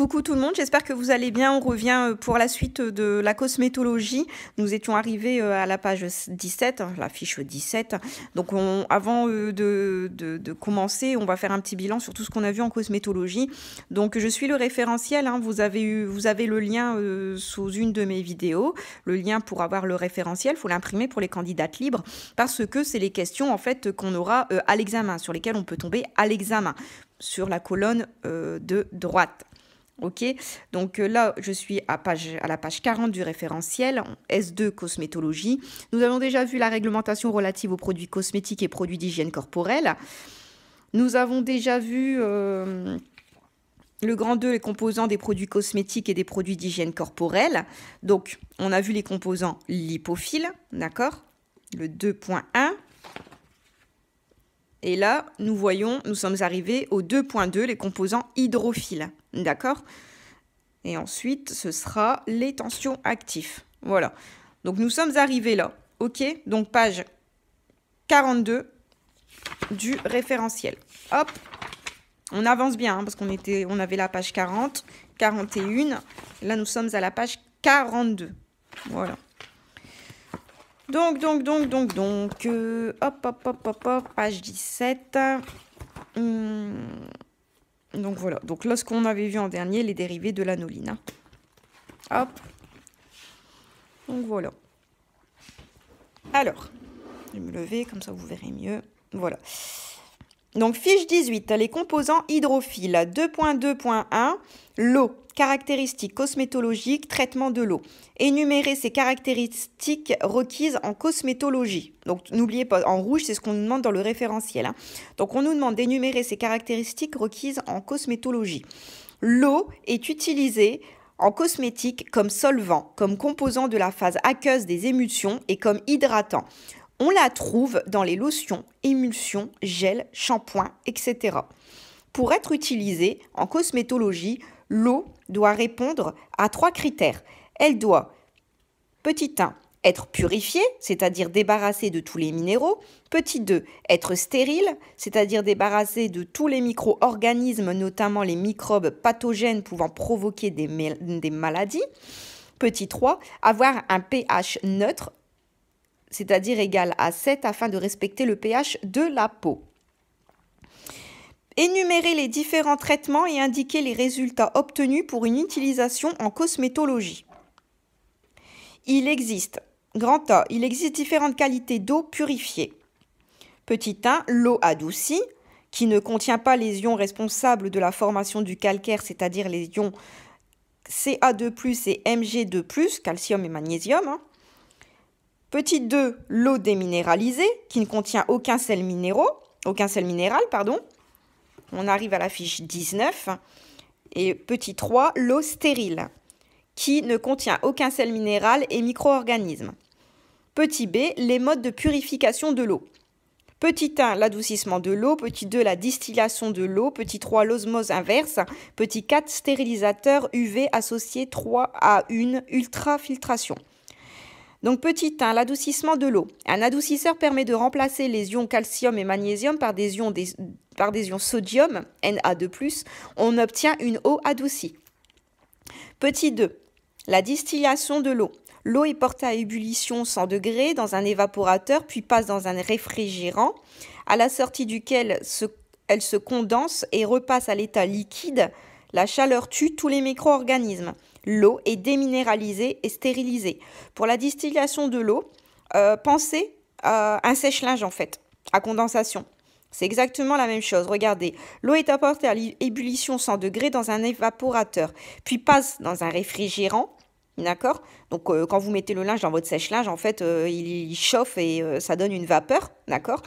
Coucou tout le monde, j'espère que vous allez bien. On revient pour la suite de la cosmétologie. Nous étions arrivés à la page 17, la fiche 17. Donc avant de commencer, on va faire un petit bilan sur tout ce qu'on a vu en cosmétologie. Donc je suis le référentiel, hein. Vous avez le lien sous une de mes vidéos. Le lien pour avoir le référentiel, il faut l'imprimer pour les candidates libres parce que c'est les questions en fait qu'on aura à l'examen, sur lesquelles on peut tomber à l'examen, sur la colonne de droite. Ok, donc là, je suis à la page 40 du référentiel, S2 cosmétologie. Nous avons déjà vu la réglementation relative aux produits cosmétiques et produits d'hygiène corporelle. Nous avons déjà vu le grand 2, les composants des produits cosmétiques et des produits d'hygiène corporelle. Donc, on a vu les composants lipophiles, d'accord? Le 2.1. Et là, nous sommes arrivés au 2.2, les composants hydrophiles. D'accord? Et ensuite, ce sera les tensions actifs. Voilà. Donc, nous sommes arrivés là. OK? Donc, page 42 du référentiel. Hop. On avance bien, hein, parce on avait la page 40, 41. Là, nous sommes à la page 42. Voilà. Donc, hop, page 17. Donc voilà, donc là ce qu'on avait vu en dernier, les dérivés de l'anoline. Hop. Donc voilà. Alors, je vais me lever, comme ça vous verrez mieux. Voilà. Donc fiche 18, les composants hydrophiles. 2.2.1, l'eau. Caractéristiques cosmétologiques, traitement de l'eau. Énumérer ces caractéristiques requises en cosmétologie. Donc, n'oubliez pas, en rouge, c'est ce qu'on nous demande dans le référentiel. Hein. Donc, on nous demande d'énumérer ces caractéristiques requises en cosmétologie. L'eau est utilisée en cosmétique comme solvant, comme composant de la phase aqueuse des émulsions et comme hydratant. On la trouve dans les lotions, émulsions, gels, shampoings, etc. Pour être utilisée en cosmétologie, l'eau doit répondre à 3 critères. Elle doit, petit 1, être purifiée, c'est-à-dire débarrassée de tous les minéraux. Petit 2, être stérile, c'est-à-dire débarrassée de tous les micro-organismes, notamment les microbes pathogènes pouvant provoquer des maladies. Petit 3, avoir un pH neutre, c'est-à-dire égal à 7 afin de respecter le pH de la peau. Énumérer les différents traitements et indiquer les résultats obtenus pour une utilisation en cosmétologie. Il existe, grand A, il existe différentes qualités d'eau purifiée. Petit 1, l'eau adoucie, qui ne contient pas les ions responsables de la formation du calcaire, c'est-à-dire les ions Ca2+, et Mg2+, calcium et magnésium. Hein. Petit 2, l'eau déminéralisée, qui ne contient aucun sel minéral, On arrive à la fiche 19. Et petit 3, l'eau stérile, qui ne contient aucun sel minéral et micro-organismes. Petit B, les modes de purification de l'eau. Petit 1, l'adoucissement de l'eau. Petit 2, la distillation de l'eau. Petit 3, l'osmose inverse. Petit 4, stérilisateur UV associé 3 à une ultrafiltration. Donc petit 1, l'adoucissement de l'eau. Un adoucisseur permet de remplacer les ions calcium et magnésium par des ions sodium, Na2+. On obtient une eau adoucie. Petit 2, la distillation de l'eau. L'eau est portée à ébullition 100 degrés dans un évaporateur, puis passe dans un réfrigérant, à la sortie duquel elle se condense et repasse à l'état liquide. La chaleur tue tous les micro-organismes. L'eau est déminéralisée et stérilisée. Pour la distillation de l'eau, pensez à un sèche-linge en fait, à condensation. C'est exactement la même chose. Regardez, l'eau est apportée à ébullition 100 degrés dans un évaporateur, puis passe dans un réfrigérant. D'accord? Donc, quand vous mettez le linge dans votre sèche-linge, en fait, il chauffe et ça donne une vapeur. D'accord?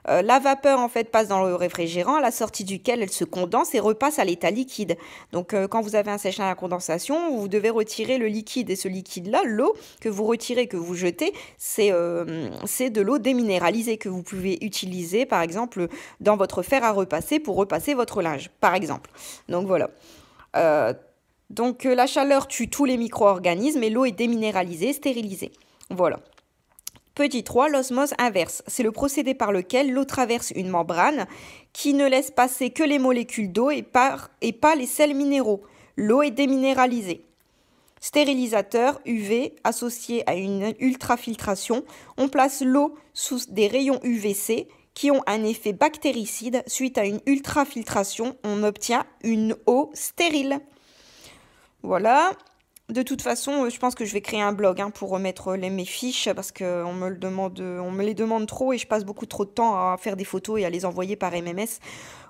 La vapeur, en fait, passe dans le réfrigérant, à la sortie duquel elle se condense et repasse à l'état liquide. Donc, quand vous avez un sèche-linge à condensation, vous devez retirer le liquide. Et ce liquide-là, l'eau que vous retirez, que vous jetez, c'est de l'eau déminéralisée que vous pouvez utiliser, par exemple, dans votre fer à repasser pour repasser votre linge, par exemple. Donc, voilà. Donc, la chaleur tue tous les micro-organismes et l'eau est déminéralisée, stérilisée. Voilà. Petit 3, l'osmose inverse. C'est le procédé par lequel l'eau traverse une membrane qui ne laisse passer que les molécules d'eau et pas les sels minéraux. L'eau est déminéralisée. Stérilisateur UV associé à une ultrafiltration. On place l'eau sous des rayons UVC qui ont un effet bactéricide. Suite à une ultrafiltration, on obtient une eau stérile. Voilà. De toute façon, je pense que je vais créer un blog pour remettre mes fiches parce qu'on me les demande trop et je passe beaucoup trop de temps à faire des photos et à les envoyer par MMS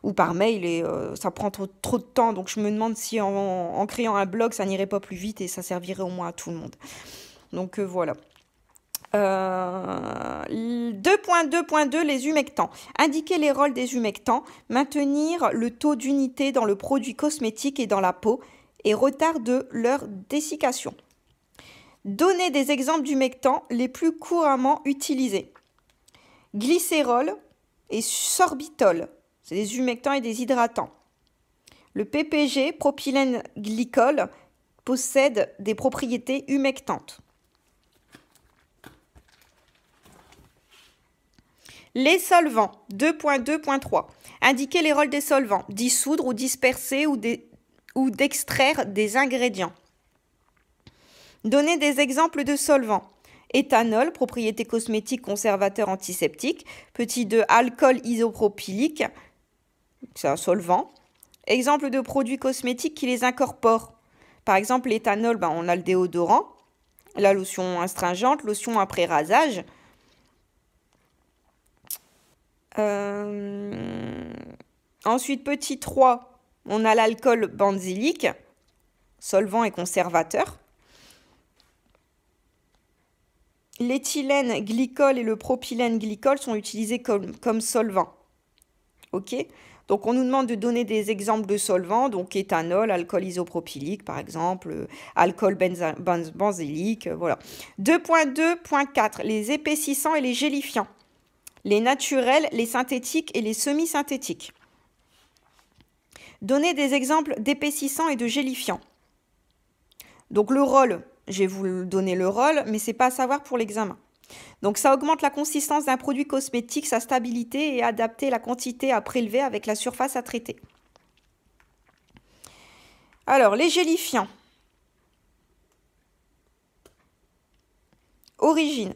ou par mail et ça prend trop de temps. Donc je me demande si en créant un blog, ça n'irait pas plus vite et ça servirait au moins à tout le monde. Donc voilà. 2.2.2 les humectants. Indiquer les rôles des humectants, maintenir le taux d'unité dans le produit cosmétique et dans la peau et retarde leur dessiccation. Donner des exemples d'humectants les plus couramment utilisés. Glycérol et sorbitol, c'est des humectants et des hydratants. Le PPG, propylène glycol, possède des propriétés humectantes. Les solvants, 2.2.3. Indiquer les rôles des solvants, dissoudre ou disperser ou d'extraire des ingrédients. Donner des exemples de solvants. Éthanol, propriété cosmétique, conservateur, antiseptique. Petit 2, alcool isopropylique, c'est un solvant. Exemple de produits cosmétiques qui les incorporent. Par exemple, l'éthanol, on a le déodorant, la lotion astringente, lotion après rasage. Ensuite, petit 3, on a l'alcool benzylique, solvant et conservateur. L'éthylène glycol et le propylène glycol sont utilisés comme solvants. Ok ? Donc, on nous demande de donner des exemples de solvants, donc éthanol, alcool isopropylique, par exemple, alcool benzylique, voilà. 2.2.4, les épaississants et les gélifiants. Les naturels, les synthétiques et les semi-synthétiques. Donner des exemples d'épaississants et de gélifiants. Donc le rôle, je vais vous donner le rôle, mais ce n'est pas à savoir pour l'examen. Donc ça augmente la consistance d'un produit cosmétique, sa stabilité et adapter la quantité à prélever avec la surface à traiter. Alors les gélifiants. Origine.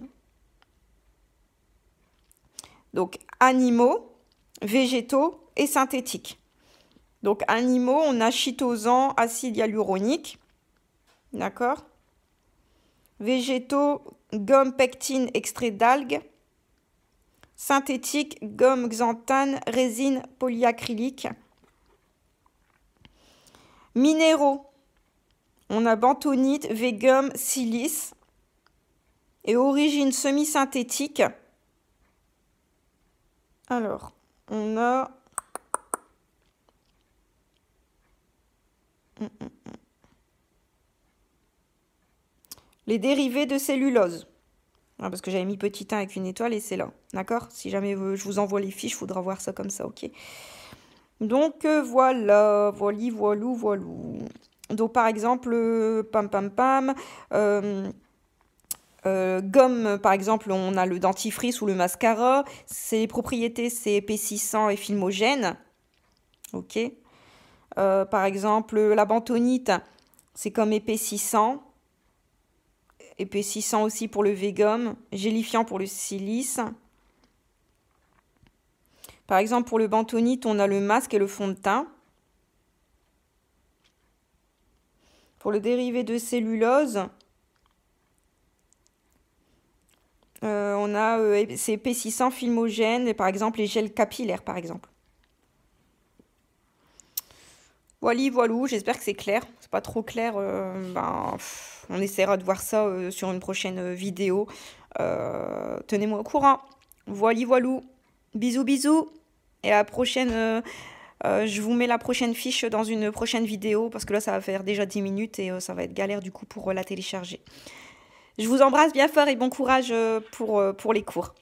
Donc animaux, végétaux et synthétiques. Donc animaux, on a chitosan, acide hyaluronique. D'accord ? Végétaux, gomme pectine, extrait d'algues. Synthétique, gomme xanthane, résine polyacrylique. Minéraux, on a bentonite, végum, silice. Et origine semi-synthétique. Alors, on a... les dérivés de cellulose. Parce que j'avais mis petit 1 avec une étoile et c'est là. D'accord ? Si jamais je vous envoie les fiches, il faudra voir ça comme ça, ok ? Donc voilà, voilou. Donc par exemple, gomme, par exemple, on a le dentifrice ou le mascara. Ses propriétés, c'est épaississant et filmogène. Ok. Par exemple, la bentonite, c'est comme épaississant. Épaississant aussi pour le végum, gélifiant pour le silice. Par exemple, pour le bentonite, on a le masque et le fond de teint. Pour le dérivé de cellulose, c'est épaississant, filmogène, et par exemple les gels capillaires, par exemple. Voilou, j'espère que c'est clair. C'est pas trop clair, on essaiera de voir ça sur une prochaine vidéo. Tenez-moi au courant. Voilou. Bisous. Et à la prochaine, je vous mets la prochaine fiche dans une prochaine vidéo parce que là, ça va faire déjà 10 minutes et ça va être galère du coup pour la télécharger. Je vous embrasse bien fort et bon courage pour les cours.